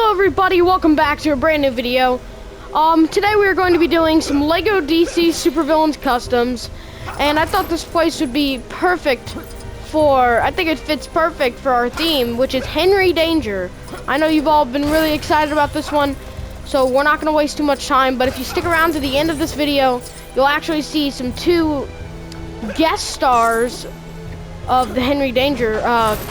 Hello everybody, welcome back to a brand new video. Today we are going to be doing some LEGO DC Supervillains Customs, and I thought this place would be perfect for, I think it fits perfect for our theme, which is Henry Danger. I know you've all been really excited about this one, so we're not going to waste too much time, but if you stick around to the end of this video, you'll actually see two guest stars of the Henry Danger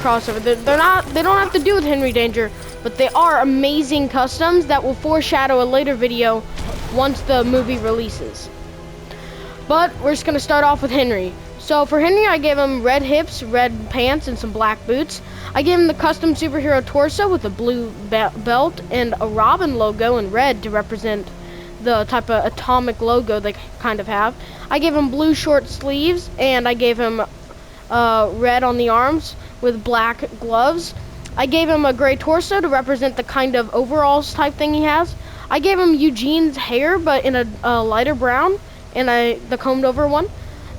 crossover. They don't have to do with Henry Danger, but they are amazing customs that will foreshadow a later video once the movie releases. But we're just gonna start off with Henry. So for Henry, I gave him red hips, red pants, and some black boots. I gave him the custom superhero torso with a blue belt and a Robin logo in red to represent the type of atomic logo they kind of have. I gave him blue short sleeves, and I gave him red on the arms with black gloves. I gave him a gray torso to represent the kind of overalls type thing he has. I gave him Eugene's hair, but in a lighter brown, and the combed over one.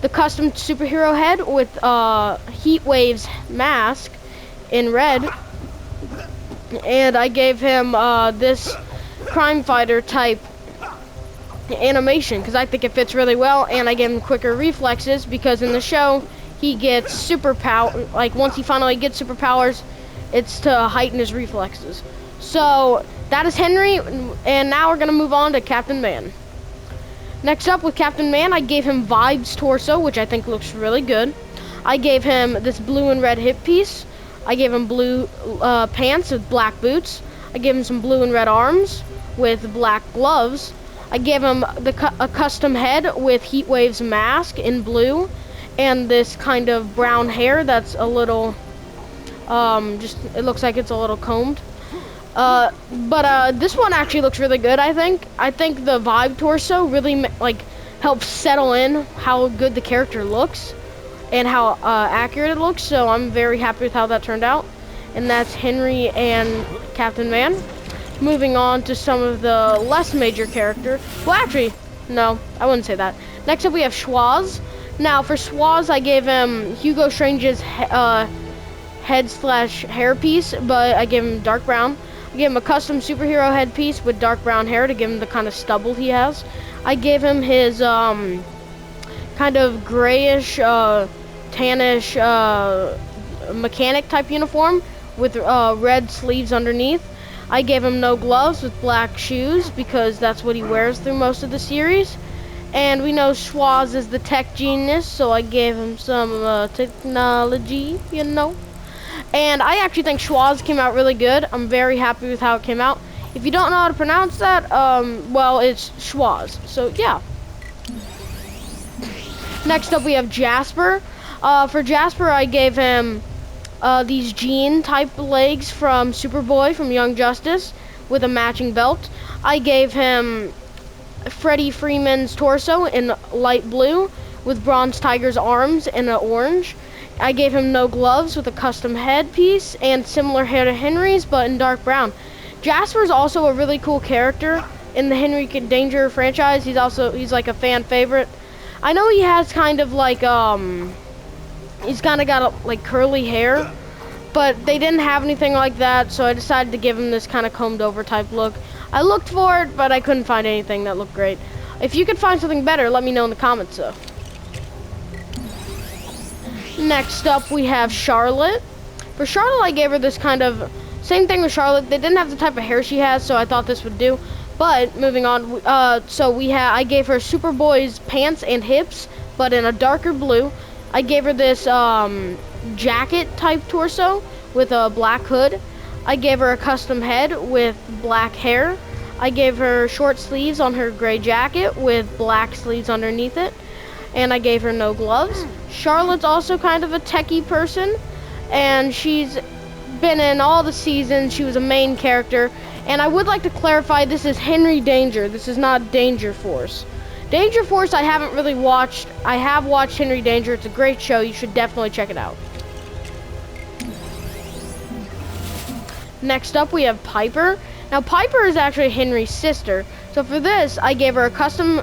The custom superhero head with Heatwave's mask in red. And I gave him this crime fighter type animation because I think it fits really well, and I gave him quicker reflexes because in the show he gets superpower, like once he finally gets superpowers, it's to heighten his reflexes. So that is Henry, and now we're gonna move on to Captain Man. Next up with Captain Man, I gave him Vibes torso, which I think looks really good. I gave him this blue and red hip piece. I gave him blue pants with black boots. I gave him some blue and red arms with black gloves. I gave him a custom head with Heatwave's mask in blue, and this kind of brown hair that's a little, it looks like it's a little combed. But this one actually looks really good, I think. I think the Vibe torso really, helps settle in how good the character looks and how accurate it looks, so I'm very happy with how that turned out. And that's Henry and Captain Man. Moving on to some of the less major character. Well, actually, no, I wouldn't say that. Next up, we have Schwoz. Now, for Schwoz, I gave him Hugo Strange's head/hair piece, but I gave him dark brown. I gave him a custom superhero headpiece with dark brown hair to give him the kind of stubble he has. I gave him his kind of grayish, tannish mechanic type uniform with red sleeves underneath. I gave him no gloves with black shoes because that's what he wears through most of the series. And we know Schwoz is the tech genius, so I gave him some technology, you know. And I actually think Schwoz came out really good. I'm very happy with how it came out. If you don't know how to pronounce that, well, it's Schwoz. So, yeah. Next up, we have Jasper. For Jasper, I gave him these jean-type legs from Superboy from Young Justice with a matching belt. I gave him Freddie Freeman's torso in light blue with Bronze Tiger's arms in an orange. I gave him no gloves with a custom headpiece and similar hair to Henry's, but in dark brown. Jasper's also a really cool character in the Henry Danger franchise. He's like a fan favorite. I know he has kind of like he's kind of got like curly hair, but they didn't have anything like that, so I decided to give him this kind of combed over type look. I looked for it, but I couldn't find anything that looked great. If you could find something better, let me know in the comments though. Next up, we have Charlotte. For Charlotte, I gave her this kind of, same thing with Charlotte. They didn't have the type of hair she has, so I thought this would do. But, moving on, I gave her Superboy's pants and hips, but in a darker blue. I gave her this jacket type torso with a black hood. I gave her a custom head with black hair. I gave her short sleeves on her gray jacket with black sleeves underneath it. And I gave her no gloves. Charlotte's also kind of a techie person, and she's been in all the seasons. She was a main character. And I would like to clarify, this is Henry Danger. This is not Danger Force. Danger Force I haven't really watched. I have watched Henry Danger. It's a great show. You should definitely check it out. Next up, we have Piper. Now, Piper is actually Henry's sister. So for this, I gave her a custom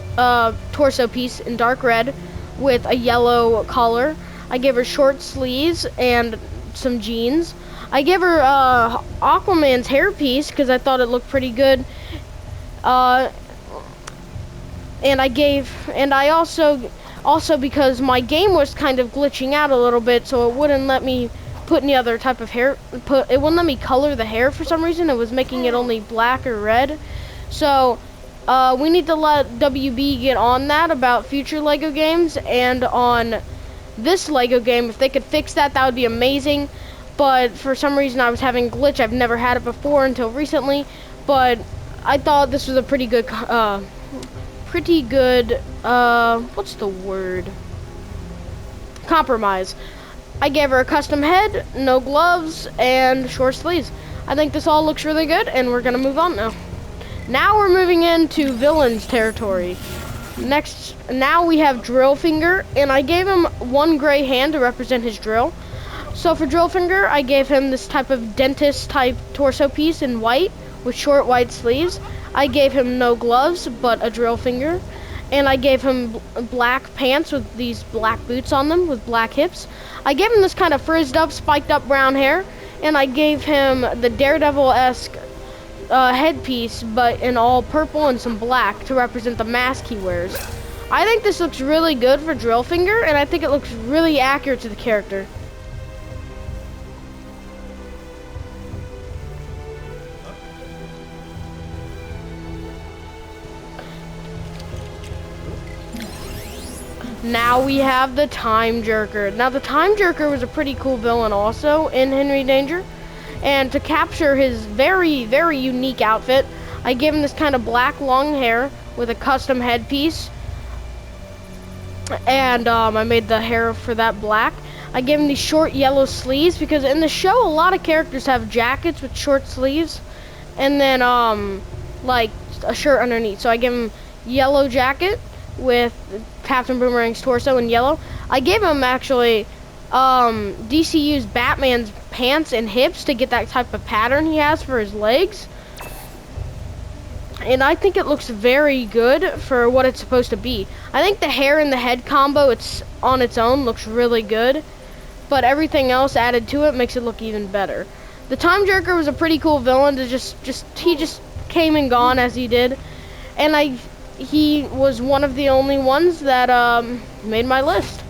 torso piece in dark red with a yellow collar. I gave her short sleeves and some jeans. I gave her Aquaman's hairpiece because I thought it looked pretty good. And I also because my game was kind of glitching out a little bit, so it wouldn't let me put any other type of hair. It wouldn't let me color the hair for some reason. It was making it only black or red. So we need to let WB get on that about future Lego games, and on this Lego game, if they could fix that, that would be amazing. But for some reason I was having a glitch. I've never had it before until recently, but I thought this was a pretty good what's the word? Compromise. I gave her a custom head, no gloves, and short sleeves. I think this all looks really good, and we're gonna move on now. Now we're moving into villains territory. Next, now we have Drillfinger, and I gave him one gray hand to represent his drill. So for Drillfinger, I gave him this type of dentist type torso piece in white with short white sleeves. I gave him no gloves, but a drill finger. And I gave him black pants with these black boots on them with black hips. I gave him this kind of frizzed up, spiked up brown hair. And I gave him the Daredevil-esque headpiece, but in all purple and some black to represent the mask he wears. I think this looks really good for Drillfinger, and I think it looks really accurate to the character. Now we have the Time Jerker. Now the Time Jerker was a pretty cool villain also in Henry Danger. And to capture his very, very unique outfit, I gave him this kind of black long hair with a custom headpiece. And I made the hair for that black. I gave him these short yellow sleeves because in the show a lot of characters have jackets with short sleeves. And then like a shirt underneath. So I gave him yellow jacket with Captain Boomerang's torso in yellow. I gave him actually DC used Batman's pants and hips to get that type of pattern he has for his legs. And I think it looks very good for what it's supposed to be. I think the hair and the head combo, it's on its own, looks really good. But everything else added to it makes it look even better. The Time Jerker was a pretty cool villain to he just came and gone as he did. And he was one of the only ones that made my list.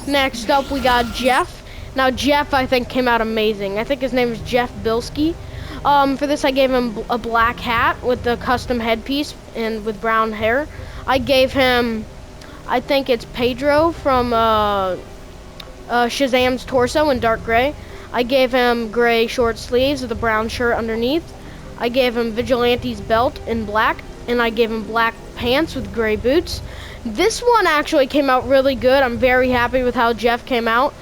Next up we got Jeff. Now Jeff I think came out amazing. I think his name is Jeff Bilski. For this I gave him a black hat with the custom headpiece and with brown hair. I gave him, I think it's Pedro from Shazam's torso in dark gray. I gave him gray short sleeves with a brown shirt underneath. I gave him Vigilante's belt in black, and I gave him black pants with gray boots. This one actually came out really good. I'm very happy with how Jeff came out,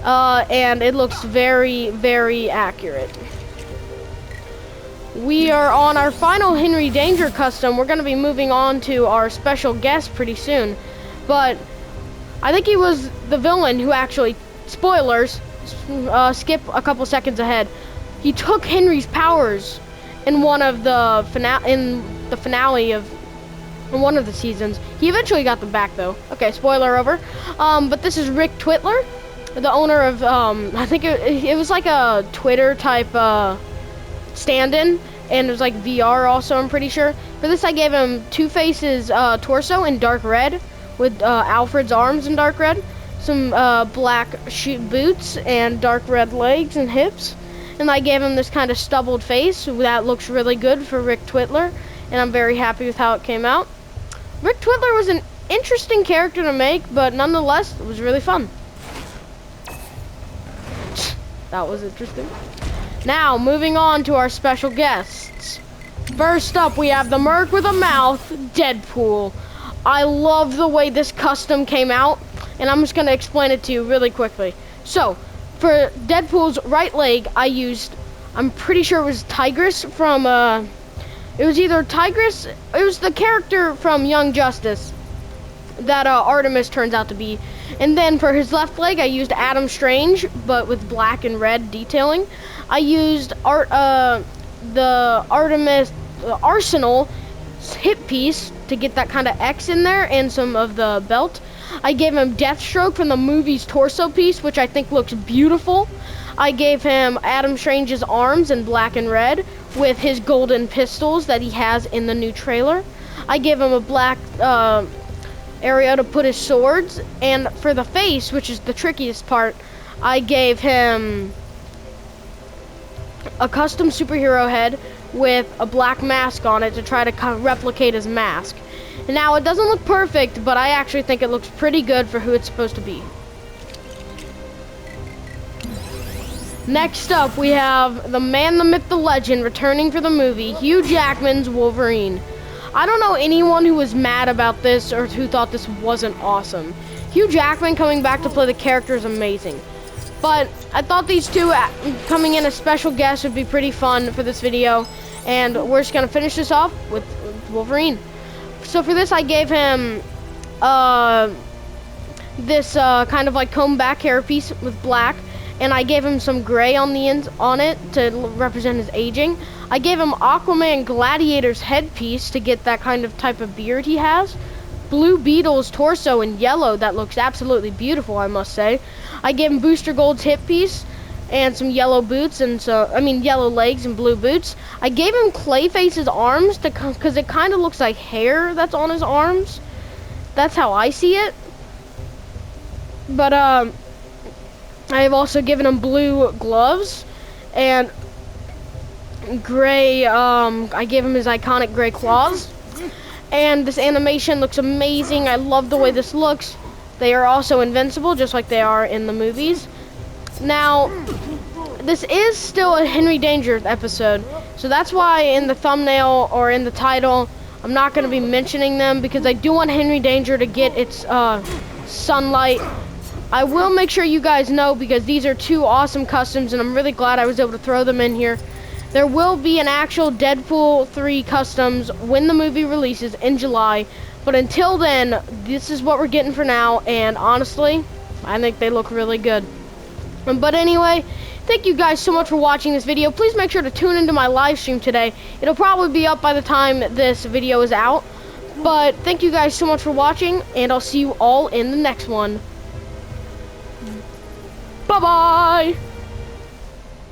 and it looks very, very accurate. We are on our final Henry Danger custom. We're going to be moving on to our special guest pretty soon, but I think he was the villain who actually, spoilers, skip a couple seconds ahead. He took Henry's powers in one of the finale of one of the seasons. He eventually got them back though. Okay, spoiler over. But this is Rick Twitler, the owner of I think it was like a Twitter type stand-in, and it was like VR also, I'm pretty sure. For this I gave him Two-Face's torso in dark red with Alfred's arms in dark red, some black boots and dark red legs and hips. And I gave him this kind of stubbled face that looks really good for Rick Twitler, and I'm very happy with how it came out. Rick Twitler was an interesting character to make, but nonetheless, it was really fun. That was interesting. Now, moving on to our special guests. First up, we have the Merc with a Mouth, Deadpool. I love the way this custom came out, and I'm just going to explain it to you really quickly. So, for Deadpool's right leg, I used, I'm pretty sure it was Tigress from, it was either Tigress, it was the character from Young Justice that Artemis turns out to be. And then for his left leg, I used Adam Strange, but with black and red detailing. I used the Artemis Arsenal hip piece to get that kind of X in there and some of the belt. I gave him Deathstroke from the movie's torso piece, which I think looks beautiful. I gave him Adam Strange's arms in black and red with his golden pistols that he has in the new trailer. I gave him a black area to put his swords, and for the face, which is the trickiest part, I gave him a custom superhero head with a black mask on it to try to kind of replicate his mask. Now, it doesn't look perfect, but I actually think it looks pretty good for who it's supposed to be. Next up, we have the man, the myth, the legend returning for the movie, Hugh Jackman's Wolverine. I don't know anyone who was mad about this or who thought this wasn't awesome. Hugh Jackman coming back to play the character is amazing. But I thought these two coming in as special guests would be pretty fun for this video. And we're just going to finish this off with Wolverine. So for this, I gave him this kind of like comb back hairpiece with black. And I gave him some gray on the ends on it to represent his aging. I gave him Aquaman Gladiator's headpiece to get that kind of type of beard he has. Blue Beetle's torso in yellow that looks absolutely beautiful, I must say. I gave him Booster Gold's hip piece and some yellow boots and yellow legs and blue boots. I gave him Clayface's arms because it kind of looks like hair that's on his arms. That's how I see it. But I have also given him blue gloves and gray, I gave him his iconic gray claws. And this animation looks amazing. I love the way this looks. They are also invincible, just like they are in the movies. Now, this is still a Henry Danger episode, so that's why in the thumbnail or in the title, I'm not going to be mentioning them because I do want Henry Danger to get its sunlight. I will make sure you guys know because these are two awesome customs and I'm really glad I was able to throw them in here. There will be an actual Deadpool 3 customs when the movie releases in July. But until then, this is what we're getting for now. And honestly, I think they look really good. But anyway, thank you guys so much for watching this video. Please make sure to tune into my live stream today. It'll probably be up by the time this video is out. But thank you guys so much for watching. And I'll see you all in the next one. Bye-bye.